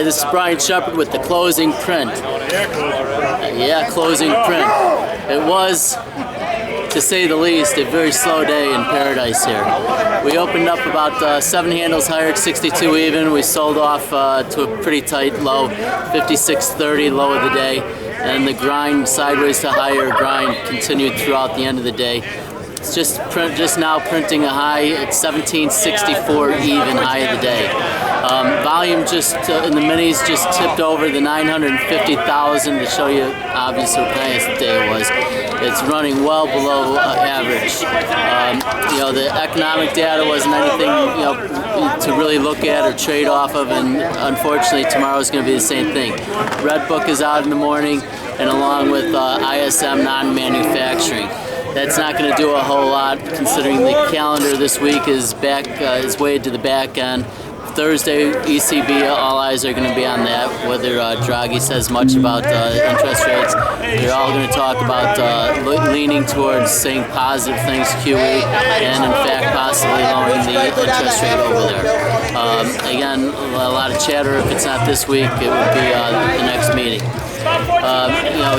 Hi, this is Brian Shepard with the closing print. Yeah, closing print. It was, to say the least, a very slow day in paradise here. We opened up about 7 handles higher at 62 even. We sold off to a pretty tight low, 56.30 low of the day. And the grind, sideways to higher grind, continued throughout the end of the day. It's just now printing a high at 1764 even high of the day. Volume just in the minis just tipped over the 950,000 to show you obviously what kind of day it was. It's running well below average. The economic data wasn't anything to really look at or trade off of, and unfortunately tomorrow's going to be the same thing. Redbook is out in the morning, and along with ISM Non Manufacturing. That's not going to do a whole lot, considering the calendar this week is weighted to the back end. Thursday, ECB, all eyes are going to be on that, whether Draghi says much about interest rates. They're all going to talk about leaning towards saying positive things QE, and in fact possibly lowering the interest rate over there. Again, a lot of chatter. If it's not this week, it would be the next meeting.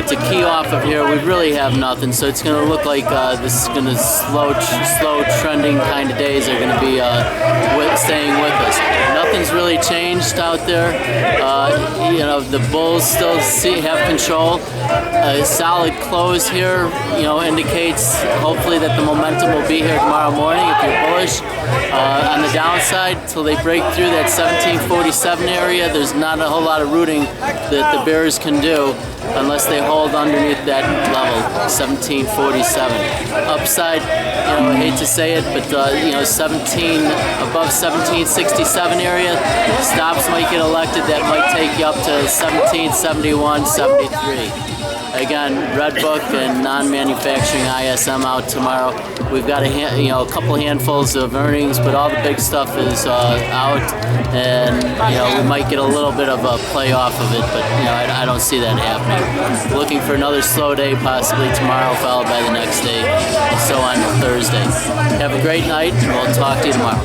To key off of here, we really have nothing, so it's going to look like this is going to slow trending kind of days are going to be staying with us. Nothing's really changed out there. The bulls still have control. A solid close here, indicates hopefully that the momentum will be here tomorrow morning if you're bullish. On the downside, till they break through that 1747 area, there's not a whole lot of rooting that the bears can do unless they hold underneath that level, 1747. Upside, I hate to say it, but above 1767 area, stops might get elected that might take you up to 1771, 73. Again, Redbook and non-manufacturing ISM out tomorrow. We've got a couple handfuls of earnings, but all the big stuff is out, and we might get a little bit of a play off of it, but I don't see that happening. Looking for another slow day, possibly tomorrow, followed by the next day, and so on Thursday. Have a great night, and we'll talk to you tomorrow.